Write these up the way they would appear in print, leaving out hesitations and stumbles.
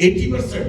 80%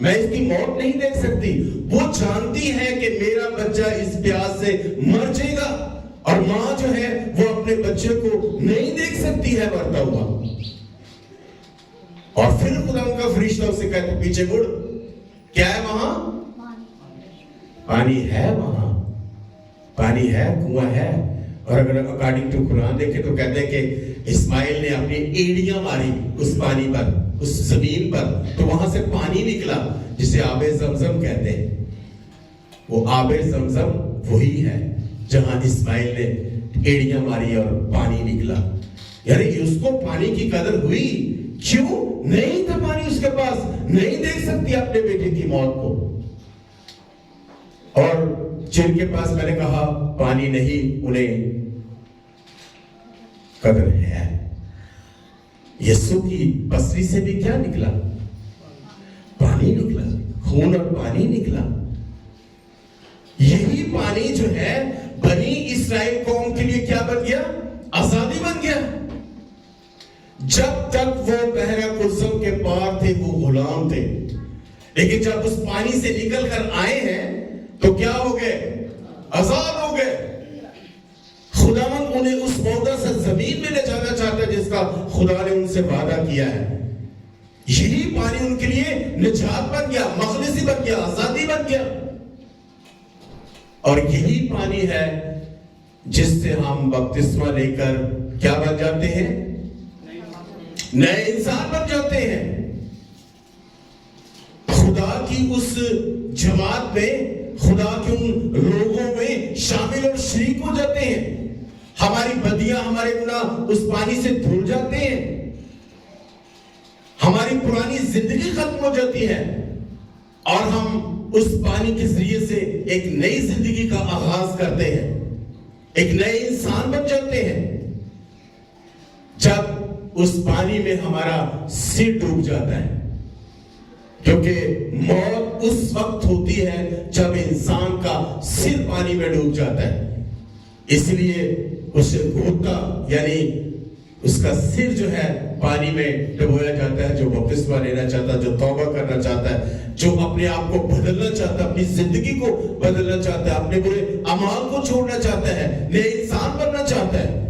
میں اس کی موت نہیں دیکھ سکتی. وہ جانتی ہے کہ میرا بچہ اس پیاس سے مر جائے گا, اور ماں جو ہے وہ اپنے بچے کو نہیں دیکھ سکتی ہے مرتا ہوا. اور پھر خدا ان کا فرشتہ اسے کہتا پیچھے مڑ, کیا ہے وہاں؟ پانی ہے وہاں, پانی ہے, کنواں ہے. اور اگر اکارڈنگ ٹو قرآن دیکھیں تو کہتے ہیں کہ اسماعیل نے اپنی ایڑیاں ماری اس پانی پر, اس زمین پر, تو وہاں سے پانی نکلا جسے آب زمزم کہتے ہیں. وہ آب زمزم وہی ہے جہاں اسماعیل نے ایڑیاں ماری اور پانی نکلا. یعنی اس کو پانی کی قدر ہوئی. کیوں؟ نہیں تھا پانی اس کے پاس, نہیں دیکھ سکتی اپنے بیٹے کی موت کو. اور جن کے پاس میں نے کہا پانی نہیں, انہیں قدر ہے. یسوع کی پسلی سے بھی کیا نکلا؟ پانی نکلا, خون اور پانی نکلا. یہی پانی جو ہے بنی اسرائیل قوم کے لیے کیا بن گیا؟ آزادی بن گیا. جب تک وہ بحر قلزم کے پار تھے وہ غلام تھے, لیکن جب اس پانی سے نکل کر آئے ہیں تو کیا ہو گئے؟ آزاد ہو گئے. خداوند انہیں اس مقدس زمین میں لے جانا چاہتا ہے جس کا خدا نے ان سے وعدہ کیا ہے. یہی پانی ان کے لیے نجات بن گیا, مخلصی بن گیا, آزادی بن گیا. اور یہی پانی ہے جس سے ہم بپتسمہ لے کر کیا بن جاتے ہیں؟ نئے انسان بن جاتے ہیں. خدا کی اس جماعت میں, خدا کے ان لوگوں میں شامل اور شریک ہو جاتے ہیں. ہماری بدیاں, ہمارے گناہ اس پانی سے دھل جاتے ہیں. ہماری پرانی زندگی ختم ہو جاتی ہے اور ہم اس پانی کے ذریعے سے ایک نئی زندگی کا آغاز کرتے ہیں, ایک نئے انسان بن جاتے ہیں. جب اس پانی میں ہمارا سر ڈوب جاتا ہے, کیونکہ موت اس وقت ہوتی ہے جب انسان کا سر پانی میں ڈوب جاتا ہے. اس لیے اسے گھوٹا یعنی اس کا سر جو ہے پانی میں ڈبویا جاتا ہے. جو بپتسمہ لینا چاہتا ہے, جو توبہ کرنا چاہتا ہے, جو اپنے آپ کو بدلنا چاہتا ہے, اپنی زندگی کو بدلنا چاہتا ہے, اپنے برے اعمال کو چھوڑنا چاہتا ہے, نئے انسان بننا چاہتا ہے,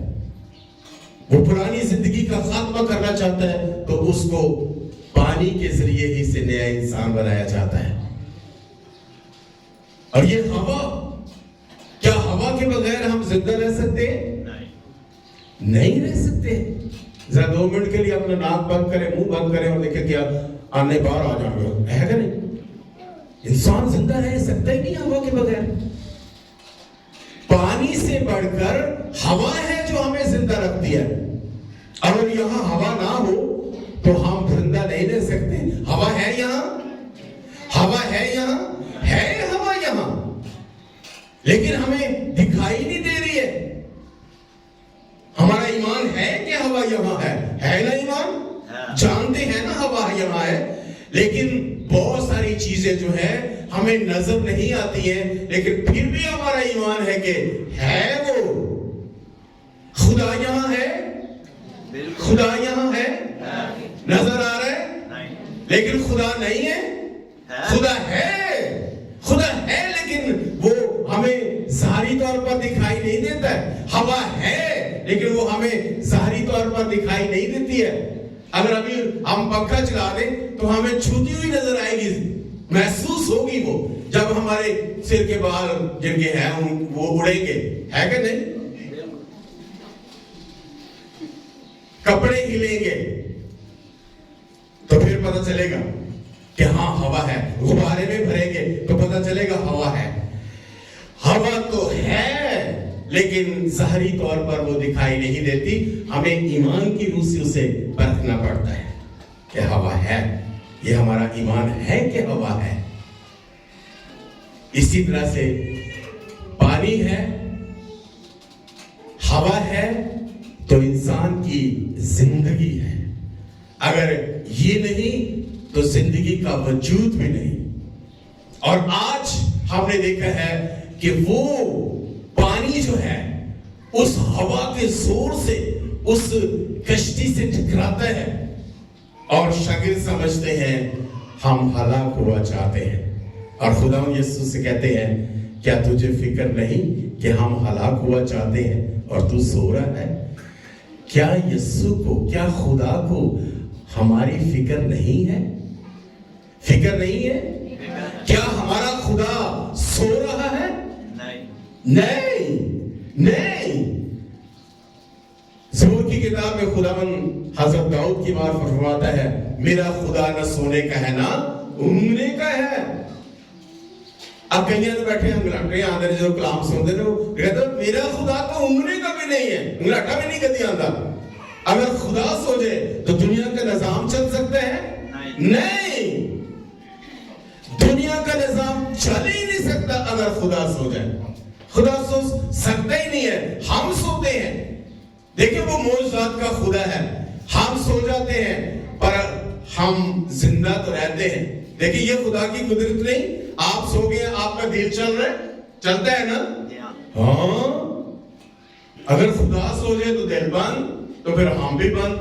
وہ پرانی زندگی کا خاتمہ کرنا چاہتا ہے, تو اس کو پانی کے ذریعے ہی سے نیا انسان بنایا جاتا ہے. اور یہ ہوا, کیا ہوا کے بغیر ہم زندہ رہ سکتے ہیں؟ نہیں رہ سکتے. ذرا 2 منٹ کے لیے اپنا ناک بند کریں, منہ بند کریں اور دیکھیں کیا آنے باہر آ جائیں گے, ہے کہ نہیں؟ انسان زندہ رہ سکتا ہی نہیں ہوا کے بغیر. پانی سے بڑھ کر ہوا ہے جو ہمیں زندہ رکھتی ہے. اگر یہاں ہوا نہ ہو تو ہم زندہ نہیں رہ سکتے. ہوا ہے یہاں, ہوا ہے یہاں, ہے ہوا یہاں, لیکن ہمیں دکھائی نہیں دے رہی ہے. ہمارا ایمان ہے کہ ہوا یہاں ہے نا ایمان؟ جانتے ہیں نا ہوا یہاں ہے, لیکن بہت ساری چیزیں جو ہیں ہمیں نظر نہیں آتی ہیں, لیکن پھر بھی ہمارا ایمان ہے کہ ہے وہ. خدا یہاں ہے, خدا یہاں ہے, نظر آ رہا ہے, لیکن خدا نہیں ہے. خدا ہے لیکن وہ ہمیں ظاہری طور پر دکھائی نہیں دیتا ہے. ہوا ہے لیکن وہ ہمیں ظاہری طور پر دکھائی نہیں دیتی ہے. اگر ابھی ہم پنکھا چلا دیں تو ہمیں چھوٹی ہوئی نظر آئے گی, محسوس ہوگی وہ, جب ہمارے سر کے بال جن کے ہیں وہ اڑیں گے, ہے کہ نہیں؟ کپڑے ہلیں گے تو پھر پتہ چلے گا کہ ہاں ہوا ہے. غبارے میں بھریں گے تو پتہ چلے گا ہوا ہے. ہوا تو ہے لیکن ظاہری طور پر وہ دکھائی نہیں دیتی. ہمیں ایمان کی روح سے اسے پرکھنا پڑتا ہے کہ ہوا ہے. یہ ہمارا ایمان ہے کہ ہوا ہے. اسی طرح سے پانی ہے, ہوا ہے, تو انسان کی زندگی ہے. اگر یہ نہیں تو زندگی کا وجود بھی نہیں. اور آج ہم نے دیکھا ہے کہ وہ پانی جو ہے اس ہوا کے زور سے اس کشتی سے ٹکراتا ہے اور شاگرد سمجھتے ہیں ہم ہلاک ہوا چاہتے ہیں. اور خدا یسوع سے کہتے ہیں کیا تجھے فکر نہیں کہ ہم ہلاک ہوا چاہتے ہیں اور تو سو رہا ہے؟ کیا یسوع کو، کیا خدا کو ہماری فکر نہیں ہے؟ فکر نہیں ہے؟ کیا ہمارا خدا سو رہا ہے؟ نہیں نہیں. زبور کی کتاب میں خداوند حضرت داؤد کی بات فرماتا ہے میرا خدا نہ سونے کا ہے نہ اونگنے کا ہے. اب کہیں تو بیٹھے ہم گلاٹے آندے جو کلام سنتے ہیں وہ کہتے ہیں میرا خدا تو اونگنے کا بھی نہیں ہے، گلاٹا بھی نہیں کدی آندا. اگر خدا سو جائے تو دنیا کا نظام چل سکتا ہے؟ نہیں. دنیا کا نظام چل ہی نہیں سکتا اگر خدا سو جائے. خدا سو سکتا ہی نہیں ہے، ہم سوتے ہیں. دیکھیں وہ معجزات کا خدا ہے. ہم سو جاتے ہیں پر ہم زندہ تو رہتے ہیں. دیکھیں یہ خدا کی قدرت نہیں. آپ سو گئے، آپ کا دل چل رہا ہے، چلتا ہے نا؟ ہاں. اگر خدا سو جائے تو دل بند، تو پھر ہم بھی بند.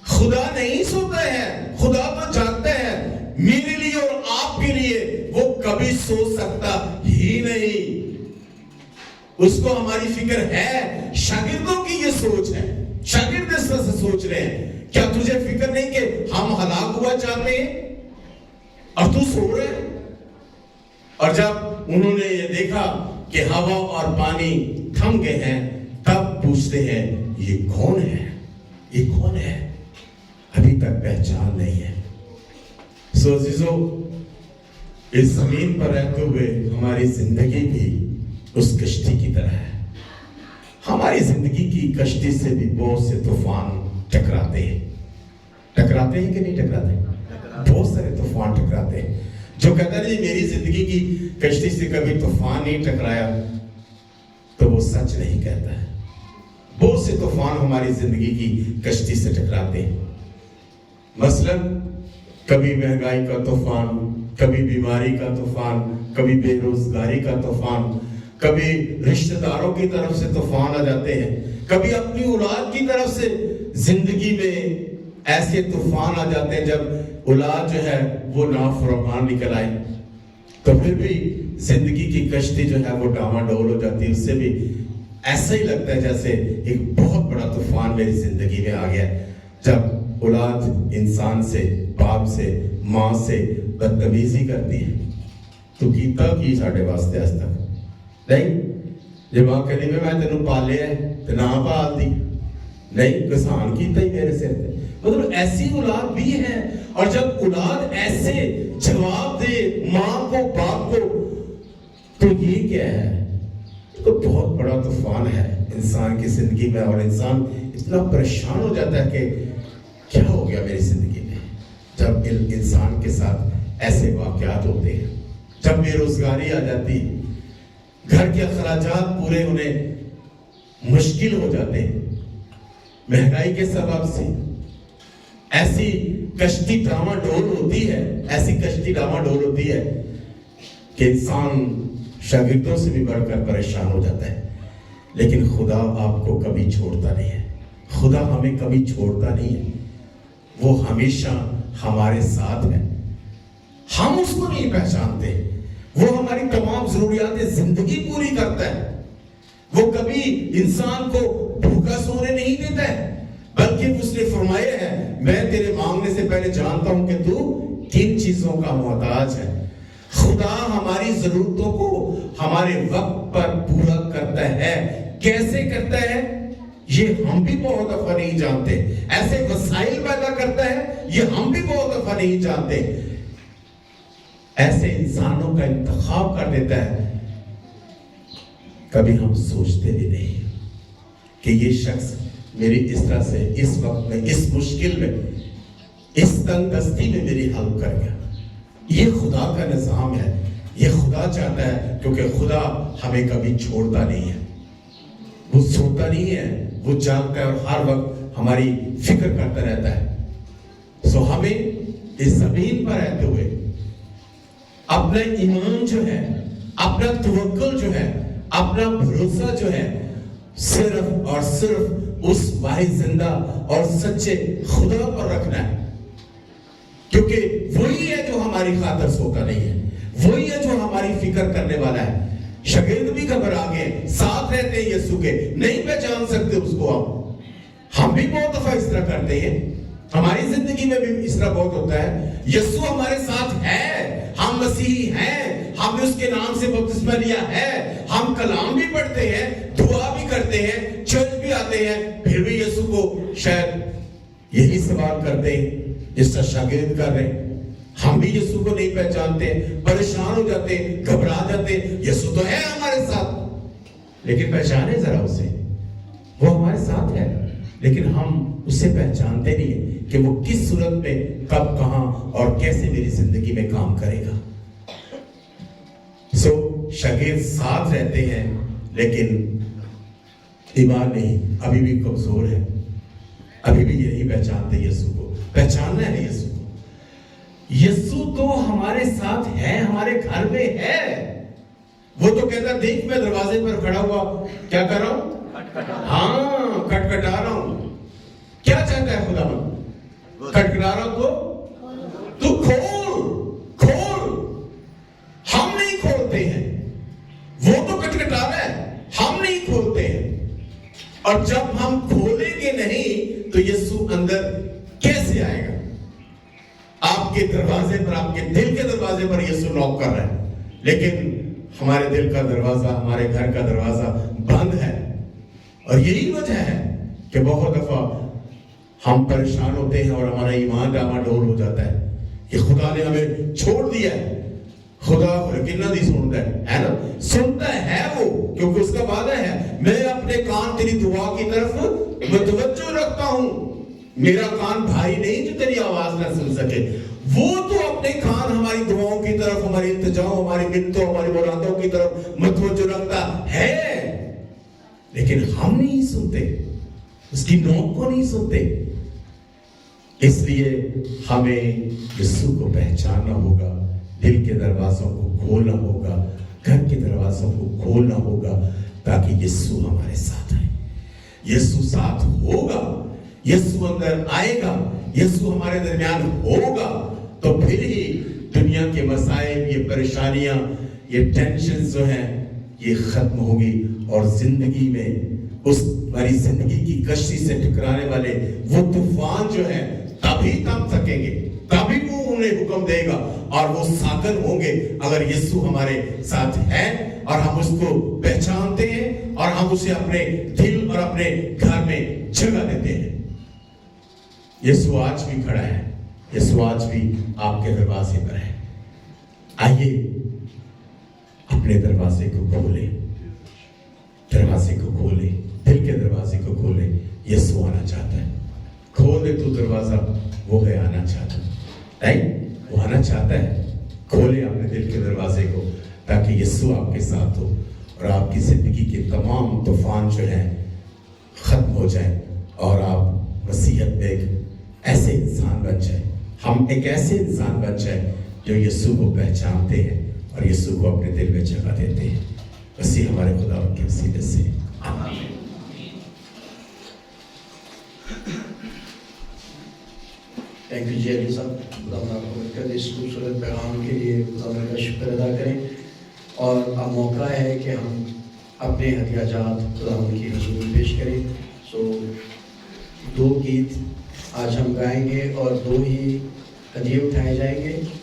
خدا نہیں سوتا ہے، خدا تو جاگتا ہے. میرے لیے اور آپ کے لیے وہ کبھی سو سکتا ہی نہیں. اس کو ہماری فکر ہے. شاگردوں کی یہ سوچ ہے. شاگرد اس طرح سے سوچ رہے ہیں کیا تجھے فکر نہیں کہ ہم ہلاک ہوا چاہتے ہیں اور تو سو رہے ہیں؟ اور جب انہوں نے یہ دیکھا کہ ہوا اور پانی تھم گئے ہیں تب پوچھتے ہیں یہ کون ہے؟ یہ کون ہے؟ ابھی تک پہچان نہیں ہے. سو عزیزو، اس زمین پر رہتے ہوئے ہماری زندگی بھی اس کشتی کی طرح ہے. ہماری زندگی کی کشتی سے بھی بہت سے طوفان ٹکراتے ہیں. ٹکراتے ہیں کہ نہیں ٹکراتے؟ بہت سارے طوفان ٹکراتے ہیں. جو کہتا ہے میری زندگی کی کشتی سے کبھی طوفان نہیں ٹکرایا تو وہ سچ نہیں کہتا ہے. بہت سے طوفان ہماری زندگی کی کشتی سے ٹکراتے ہیں. مثلا کبھی مہنگائی کا طوفان، کبھی بیماری کا طوفان، کبھی بے روزگاری کا طوفان، کبھی رشتہ داروں کی طرف سے طوفان آ جاتے ہیں، کبھی اپنی اولاد کی طرف سے زندگی میں ایسے طوفان آ جاتے ہیں جب اولاد جو ہے وہ نافرمان نکل آئے تو پھر بھی زندگی کی کشتی جو ہے وہ ڈاواڈول ہو جاتی ہے. اس سے بھی ایسا ہی لگتا ہے جیسے ایک بہت بڑا طوفان میری زندگی میں آ گیا جب اولاد انسان سے، باپ سے، ماں سے بدتمیزی کرتی ہے. تو کیتا کی ساڈے واسطے آج تک نہیں. جب ماں کہنی میں تینوں پالے ہے تو نہ پال دی نہیں، کسان کیتا ہی میرے سر تے. مطلب ایسی اولاد بھی ہے. اور جب اولاد ایسے جواب دے ماں کو، باپ کو، تو یہ کیا ہے؟ تو بہت بڑا طوفان ہے انسان کی زندگی میں. اور انسان اتنا پریشان ہو جاتا ہے کہ کیا ہو گیا میری زندگی میں. جب انسان کے ساتھ ایسے واقعات ہوتے ہیں، جب بے روزگاری آ جاتی، گھر کے اخراجات پورے ہونے مشکل ہو جاتے ہیں مہنگائی کے سبب سے، ایسی کشتی ڈاواڈول ہوتی ہے، ایسی کشتی ڈاواڈول ہوتی ہے کہ انسان شاگردوں سے بھی بڑھ کر پریشان ہو جاتا ہے. لیکن خدا آپ کو کبھی چھوڑتا نہیں ہے. خدا ہمیں کبھی چھوڑتا نہیں ہے. وہ ہمیشہ ہمارے ساتھ ہے. ہم اس کو نہیں پہچانتے. وہ ہماری تمام ضروریات زندگی پوری کرتا ہے. وہ کبھی انسان کو بھوکا سونے نہیں دیتا ہے، بلکہ اس نے فرمایا ہے میں تیرے مانگنے سے پہلے جانتا ہوں کہ تو کن چیزوں کا محتاج ہے. خدا ہماری ضرورتوں کو ہمارے وقت پر پورا کرتا ہے. کیسے کرتا ہے یہ ہم بھی بہت دفعہ نہیں جانتے. ایسے وسائل پیدا کرتا ہے یہ ہم بھی بہت دفعہ نہیں جانتے. ایسے انسانوں کا انتخاب کر دیتا ہے کبھی ہم سوچتے بھی نہیں کہ یہ شخص میری اس طرح سے اس وقت میں، اس مشکل میں، اس تنگ دستی میں میری ہیلپ کر گیا. یہ خدا کا نظام ہے. یہ خدا چاہتا ہے کیونکہ خدا ہمیں کبھی چھوڑتا نہیں ہے. وہ سوتا نہیں ہے، وہ جانتا ہے اور ہر وقت ہماری فکر کرتا رہتا ہے. سو ہمیں اس زمین پر رہتے ہوئے اپنا ایمان جو ہے، اپنا توکل جو ہے، اپنا بھروسہ جو ہے صرف اور صرف اس واحد زندہ اور سچے خدا پر رکھنا ہے. کیونکہ وہی ہے جو ہماری خاطر سوتا نہیں ہے، وہی ہے جو ہماری فکر کرنے والا ہے۔ شاگرد بھی گھبرا گئے، ساتھ رہتے ہیں یسوع کے، نہیں پہچان سکتے اس کو۔ ہم بھی بہت دفعہ اس طرح کرتے ہیں، ہماری زندگی میں بھی اس طرح بہت ہوتا ہے۔ یسوع ہمارے ساتھ ہے، ہم مسیحی ہیں، ہم نے اس کے نام سے بپتسمہ لیا ہے، ہم کلام بھی پڑھتے ہیں، دعا بھی کرتے ہیں، چرچ بھی آتے ہیں، پھر بھی یسوع کو شاید یہی سوال کرتے ہیں جس طرح شاگرد کر رہے ہیں۔ ہم بھی یسوع کو نہیں پہچانتے، پریشان ہو جاتے، گھبرا جاتے۔ یسوع تو ہے ہمارے ساتھ، لیکن پہچانے ذرا اسے، وہ ہمارے ساتھ ہے، لیکن ہم اسے پہچانتے نہیں ہیں کہ وہ کس صورت میں، کب، کہاں اور کیسے میری زندگی میں کام کرے گا۔ شاگرد ساتھ رہتے ہیں لیکن ایمان نہیں، ابھی بھی کمزور ہے، ابھی بھی یہ نہیں پہچانتے یسوع کو۔ پہچاننا ہے یسوع کو۔ یسوع تو ہمارے ساتھ ہے، ہمارے گھر میں ہے۔ وہ تو کہتا دیکھ میں دروازے پر کھڑا ہوا کیا کر رہا ہوں؟ ہاں، کھٹکھٹا رہا ہوں۔ کیا چاہتا ہے خدا من؟ کھٹکھٹا رہا ہوں تو کھول۔ ہم نہیں کھولتے ہیں، وہ تو کھٹکھٹا رہا ہے، ہم نہیں کھولتے ہیں۔ اور جب ہم کھولیں گے نہیں تو یسوع اندر کیسے آئے گا؟ آپ کے دروازے پر، آپ کے دل کے دروازے پر یسوع نوک کر رہا ہے، لیکن ہمارے دل کا دروازہ، ہمارے گھر کا دروازہ بند ہے۔ اور یہی وجہ ہے کہ بہت دفعہ ہم پریشان ہوتے ہیں اور ہمارا ایمان ڈاواڈول ہو جاتا ہے کہ خدا نے ہمیں چھوڑ دیا ہے۔ خدا کنہ نہیں سنتا ہے نا؟ سنتا ہے وہ، کیونکہ اس کا وعدہ ہے میں اپنے کان تیری دعا کی طرف متوجہ رکھتا ہوں، میرا کان بھاری نہیں جو تیری آواز نہ سن سکے۔ وہ تو اپنے کان ہماری دعاؤں کی طرف، ہماری التجاؤں، ہماری منتوں، ہماری مرادوں کی طرف متوجہ رکھتا ہے، لیکن ہم نہیں سنتے، اس کی نوک کو نہیں سنتے۔ اس لیے ہمیں یسوع کو پہچاننا ہوگا، دل کے دروازوں کو کھولنا ہوگا، گھر کے دروازوں کو کھولنا ہوگا، تاکہ یسوع ہمارے ساتھ آئے۔ یسوع ساتھ ہوگا، یسوع اندر آئے گا، یسوع ہمارے درمیان ہوگا، تو پھر ہی دنیا کے مسائل، یہ پریشانیاں، یہ ٹینشن جو ہیں یہ ختم ہوگی، اور زندگی میں اس ہماری زندگی کی کشتی سے ٹکرانے والے وہ طوفان جو ہے تبھی تھم سکیں گے، تبھی وہ انہیں حکم دے گا، اور وہ ساکن ہوں گے اگر یسوع ہمارے ساتھ ہے اور ہم اس کو پہچانتے ہیں اور ہم اسے اپنے دل اور اپنے گھر میں جگہ دیتے ہیں۔ یسوع آج بھی کھڑا ہے، یسوع آج بھی آپ کے دروازے پر ہے۔ آئیے اپنے دروازے کو کھولیں، دروازے کو کھولیں، دل کے دروازے کو کھولیں۔ یسوع آنا چاہتا ہے، کھول دے تو دروازہ، وہ ہے آنا چاہتا ہے، وہ آنا چاہتا ہے۔ کھولے اپنے دل کے دروازے کو تاکہ یسوع آپ کے ساتھ ہو اور آپ کی زندگی کے تمام طوفان جو ہیں ختم ہو جائیں، اور آپ مسیحیت میں ایک ایسے انسان بن جائیں، ہم ایک ایسے انسان بن جائیں جو یسوع کو پہچانتے ہیں اور یسوع کو اپنے دل میں جگہ دیتے ہیں۔ مسیح ہمارے خدا ان کے وسیلے سے آمین۔ تھینک یو جی علی صاحب، خدا آپ کو برکت دے اس خوبصورت پیغام کے لیے خدا کا شکر ادا کریں، اور اب موقع ہے کہ ہم اپنے ہدیہ جات خدا کی حضور میں پیش کریں۔ سو 2 گیت آج ہم گائیں گے اور 2 ہی ہدیے اٹھائے جائیں گے۔